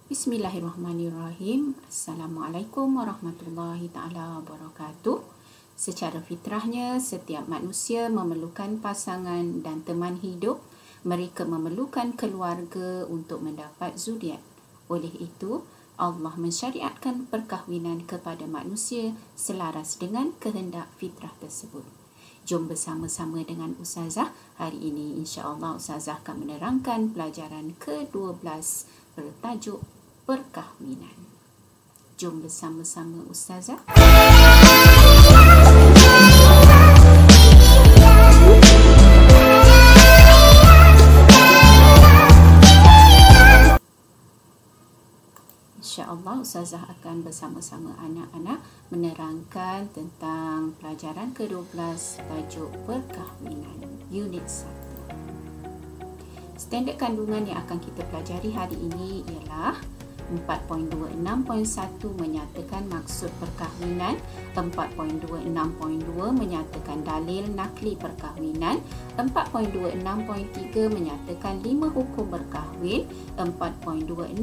Bismillahirrahmanirrahim. Assalamualaikum warahmatullahi ta'ala wabarakatuh. Secara fitrahnya, setiap manusia memerlukan pasangan dan teman hidup. Mereka memerlukan keluarga untuk mendapat zuriat. Oleh itu, Allah mensyariatkan perkahwinan kepada manusia selaras dengan kehendak fitrah tersebut. Jom bersama-sama dengan Ustazah. Hari ini insya-Allah Ustazah akan menerangkan pelajaran ke-12 bertajuk perkahwinan. Jom bersama-sama Ustazah. InsyaAllah Ustazah akan bersama-sama anak-anak menerangkan tentang pelajaran ke-12 tajuk perkahwinan unit 1. Standard kandungan yang akan kita pelajari hari ini ialah 4.26.1 menyatakan maksud perkahwinan, 4.26.2 menyatakan dalil nakli perkahwinan, 4.26.3 menyatakan 5 hukum berkahwin, 4.26.4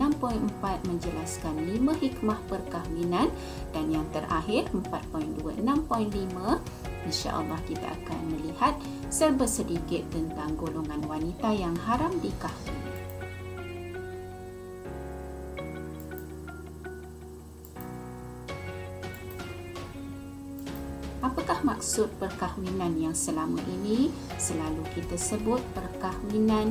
menjelaskan 5 hikmah perkahwinan, dan yang terakhir 4.26.5 insya-Allah kita akan melihat serba sedikit tentang golongan wanita yang haram dikahwin. Apakah maksud perkahwinan yang selama ini selalu kita sebut perkahwinan?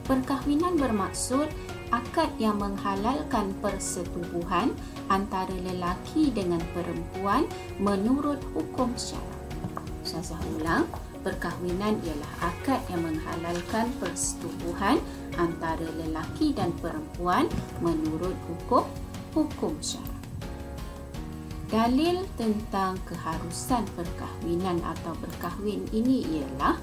Perkahwinan bermaksud akad yang menghalalkan persetubuhan antara lelaki dengan perempuan menurut hukum syarak. Ustazah ulang, perkahwinan ialah akad yang menghalalkan persetubuhan antara lelaki dan perempuan menurut hukum syarak. Dalil tentang keharusan perkahwinan atau berkahwin ini ialah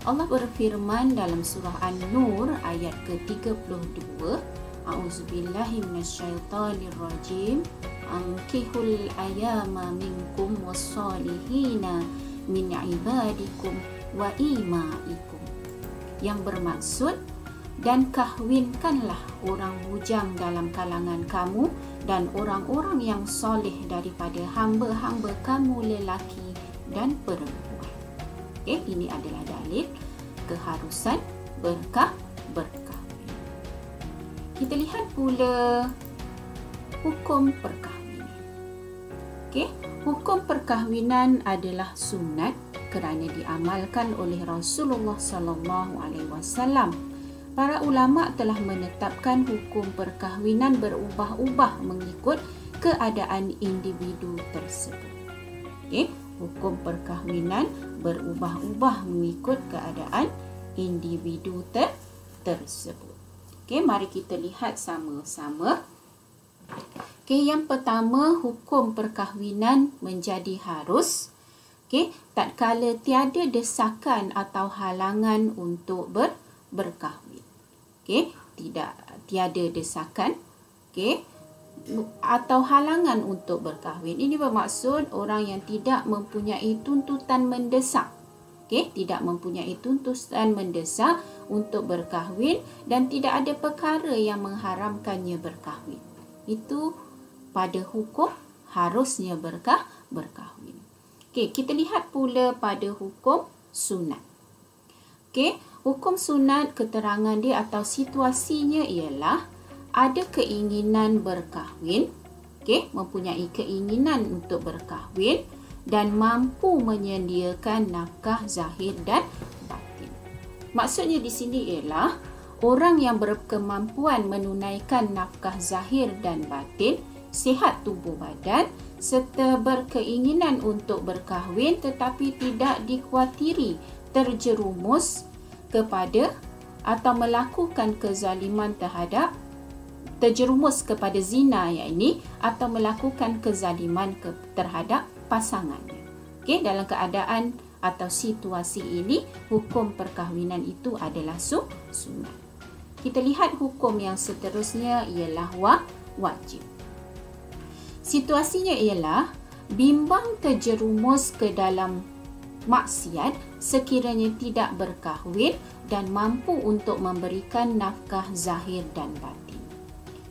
Allah berfirman dalam surah An-Nur ayat ke-32, A'udzubillahi minasyaitonirrajim, ankihul ayama minkum wassalihina min ibadikum wa imaikum, yang bermaksud, dan kahwinkanlah orang bujang dalam kalangan kamu dan orang-orang yang soleh daripada hamba-hamba kamu lelaki dan perempuan. Okey, ini adalah dalil keharusan berkahwin. Kita lihat pula hukum perkahwinan. Okey, hukum perkahwinan adalah sunat kerana diamalkan oleh Rasulullah sallallahu alaihi wasallam. Para ulama telah menetapkan hukum perkahwinan berubah-ubah mengikut keadaan individu tersebut. Okey, hukum perkahwinan berubah-ubah mengikut keadaan individu tersebut. Okey, mari kita lihat sama-sama. Okey, yang pertama, hukum perkahwinan menjadi harus. Okey, tatkala tiada desakan atau halangan untuk berkahwin. Okey, tiada desakan, okey, atau halangan untuk berkahwin. Ini bermaksud orang yang tidak mempunyai tuntutan mendesak. Okey, tidak mempunyai tuntutan mendesak untuk berkahwin dan tidak ada perkara yang mengharamkannya berkahwin. Itu pada hukum harusnya berkahwin. Okey, kita lihat pula pada hukum sunat. Okey, hukum sunat, keterangan dia atau situasinya ialah ada keinginan berkahwin, okey, mempunyai keinginan untuk berkahwin dan mampu menyediakan nafkah zahir dan batin. Maksudnya di sini ialah orang yang berkemampuan menunaikan nafkah zahir dan batin, sihat tubuh badan serta berkeinginan untuk berkahwin tetapi tidak dikhawatiri terjerumus kepada atau melakukan kezaliman terjerumus kepada zina, yakni atau melakukan kezaliman terhadap pasangannya. Okey, dalam keadaan atau situasi ini hukum perkahwinan itu adalah sunat. Kita lihat hukum yang seterusnya ialah wajib. Situasinya ialah bimbang terjerumus ke dalam maksiat sekiranya tidak berkahwin dan mampu untuk memberikan nafkah zahir dan batin.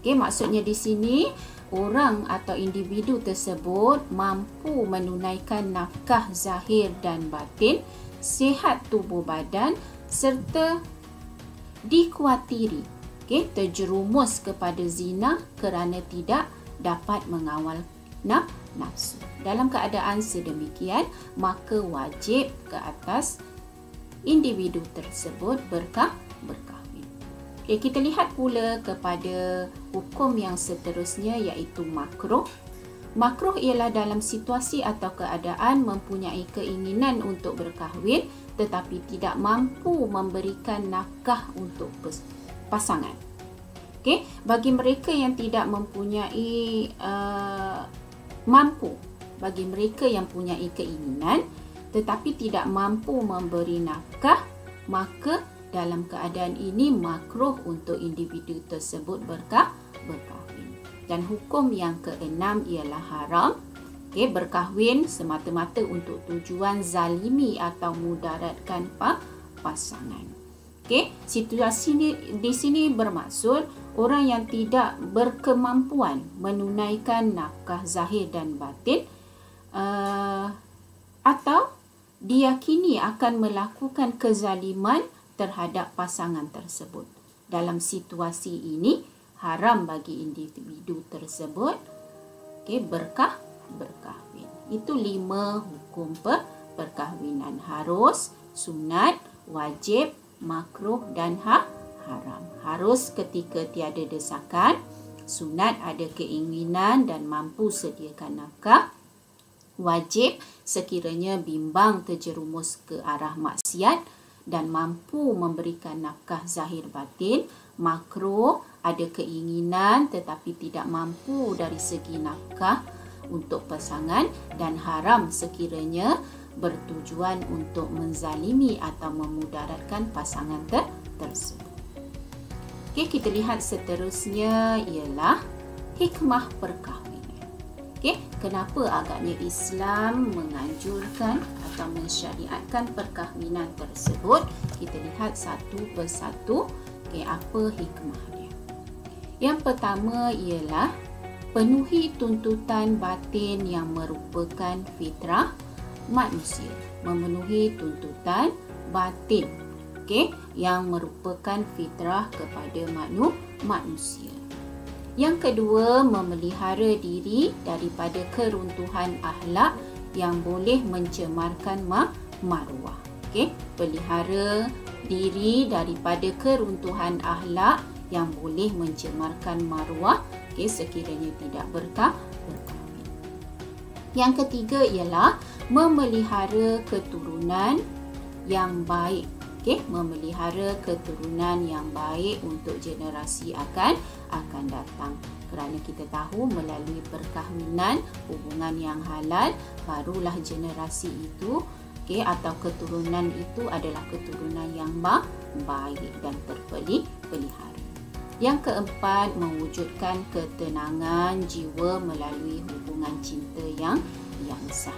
Okey, maksudnya di sini orang atau individu tersebut mampu menunaikan nafkah zahir dan batin, sihat tubuh badan serta dikhawatiri terjerumus kepada zina kerana tidak dapat mengawal nafsu. Dalam keadaan sedemikian, maka wajib ke atas individu tersebut berkahwin. Okay, kita lihat pula kepada hukum yang seterusnya, iaitu makruh. Makruh ialah dalam situasi atau keadaan mempunyai keinginan untuk berkahwin tetapi tidak mampu memberikan nafkah untuk pasangan. Okay, bagi mereka yang tidak mempunyai bagi mereka yang mempunyai keinginan tetapi tidak mampu memberi nafkah, maka dalam keadaan ini makruh untuk individu tersebut berkahwin. Dan hukum yang keenam ialah haram berkahwin semata-mata untuk tujuan zalimi atau mudaratkan pasangan. Situasi di sini bermaksud orang yang tidak berkemampuan menunaikan nafkah zahir dan batin atau diyakini akan melakukan kezaliman terhadap pasangan tersebut. Dalam situasi ini haram bagi individu tersebut berkahwin. Itu 5 hukum perkahwinan: harus, sunat, wajib, makruh dan haram. Harus ketika tiada desakan, sunat ada keinginan dan mampu sediakan nafkah, wajib sekiranya bimbang terjerumus ke arah maksiat dan mampu memberikan nafkah zahir batin, makruh ada keinginan tetapi tidak mampu dari segi nafkah untuk pasangan, dan haram sekiranya bertujuan untuk menzalimi atau memudaratkan pasangan tersebut. Okey, kita lihat seterusnya ialah hikmah perkahwinan. Okey, kenapa agaknya Islam menganjurkan atau mensyariatkan perkahwinan tersebut? Kita lihat satu persatu. Okey, apa hikmahnya? Yang pertama ialah penuhi tuntutan batin yang merupakan fitrah manusia. Memenuhi tuntutan batin yang merupakan fitrah kepada manusia. Yang kedua, memelihara diri daripada keruntuhan akhlak yang boleh mencemarkan maruah. Pelihara diri daripada keruntuhan akhlak yang boleh mencemarkan maruah sekiranya tidak berkahwin. Yang ketiga ialah memelihara keturunan yang baik. Memelihara keturunan yang baik untuk generasi akan datang. Kerana kita tahu melalui perkahwinan, hubungan yang halal, barulah generasi itu atau keturunan itu adalah keturunan yang baik dan terpelihara. Yang keempat, mewujudkan ketenangan jiwa melalui hubungan cinta yang sah.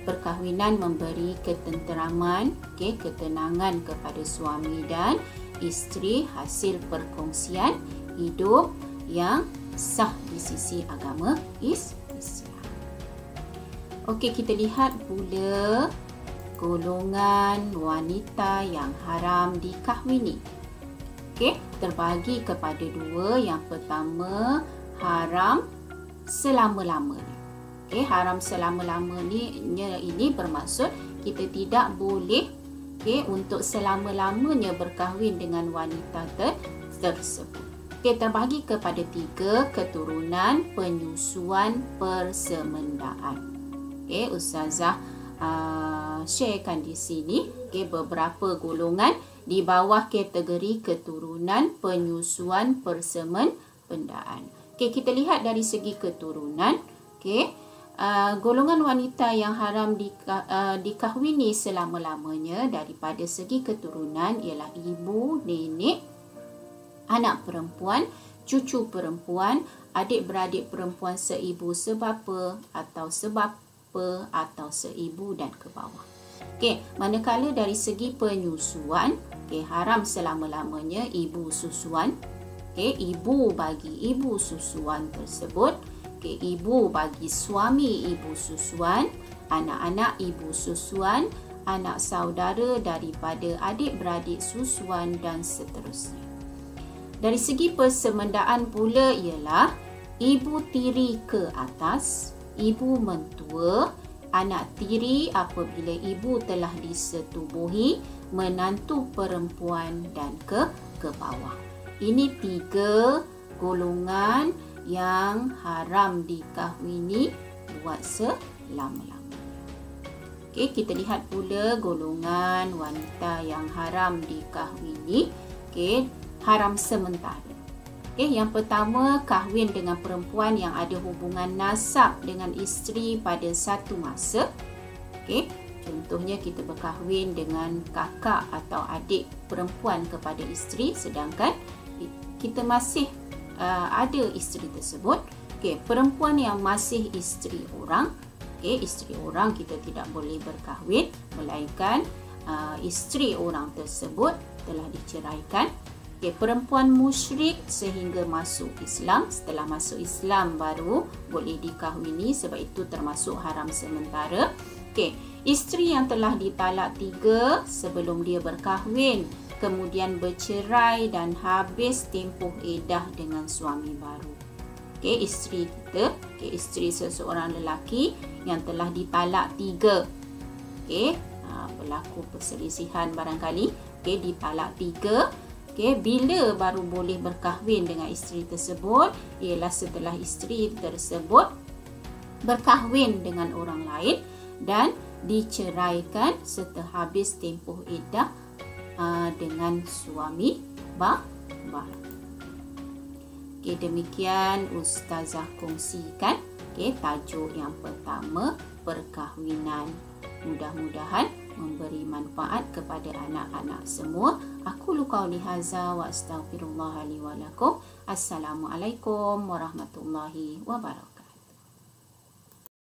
Perkahwinan memberi ketenteraman, ketenangan kepada suami dan isteri hasil perkongsian hidup yang sah di sisi agama Islam. Kita lihat pula golongan wanita yang haram dikahwini. Terbagi kepada 2. Yang pertama, haram selama-lamanya. Haram selama-lamanya ini bermaksud kita tidak boleh untuk selama-lamanya berkahwin dengan wanita tersebut. Terbagi kepada 3, keturunan, penyusuan, persemendaan. Ustazah sharekan di sini beberapa golongan di bawah kategori keturunan, penyusuan, persemendaan. Kita lihat dari segi keturunan. Golongan wanita yang haram dikahwini selama-lamanya daripada segi keturunan ialah ibu, nenek, anak perempuan, cucu perempuan, adik-beradik perempuan seibu sebapa atau sebapa atau seibu dan ke bawah. Okey, manakala dari segi penyusuan, okey, haram selama-lamanya ibu susuan. Okey, ibu bagi ibu susuan tersebut. Okey, ibu bagi suami ibu susuan, anak-anak ibu susuan, anak saudara daripada adik-beradik susuan dan seterusnya. Dari segi persemendaan pula ialah ibu tiri ke atas, ibu mentua, anak tiri apabila ibu telah disetubuhi, menantu perempuan dan ke bawah. Ini 3 golongan yang haram dikahwini buat selama-lamanya. Okey, kita lihat pula golongan wanita yang haram dikahwini. Okey, haram sementara. Okay, yang pertama, kahwin dengan perempuan yang ada hubungan nasab dengan isteri pada satu masa. Okay, contohnya kita berkahwin dengan kakak atau adik perempuan kepada isteri sedangkan kita masih ada isteri tersebut. Okay, perempuan yang masih isteri orang, okay, isteri orang kita tidak boleh berkahwin melainkan isteri orang tersebut telah diceraikan. Okay, perempuan musyrik sehingga masuk Islam. Setelah masuk Islam baru boleh dikahwini, sebab itu termasuk haram sementara. Okay, isteri yang telah ditalak 3 sebelum dia berkahwin, kemudian bercerai dan habis tempoh iddah dengan suami baru. Okay, isteri kita, okay, isteri seseorang lelaki yang telah ditalak 3. Okay, berlaku perselisihan barangkali. Okay, ditalak 3. Okay, bila baru boleh berkahwin dengan isteri tersebut ialah setelah isteri tersebut berkahwin dengan orang lain dan diceraikan setelah habis tempoh iddah dengan suami baru. Okay, demikian Ustazah kongsikan tajuk yang pertama, perkahwinan. Mudah-mudahan memberi manfaat kepada anak-anak semua. Aku qauli hadza wa astaghfirullah li wa lakum. Assalamualaikum warahmatullahi wabarakatuh.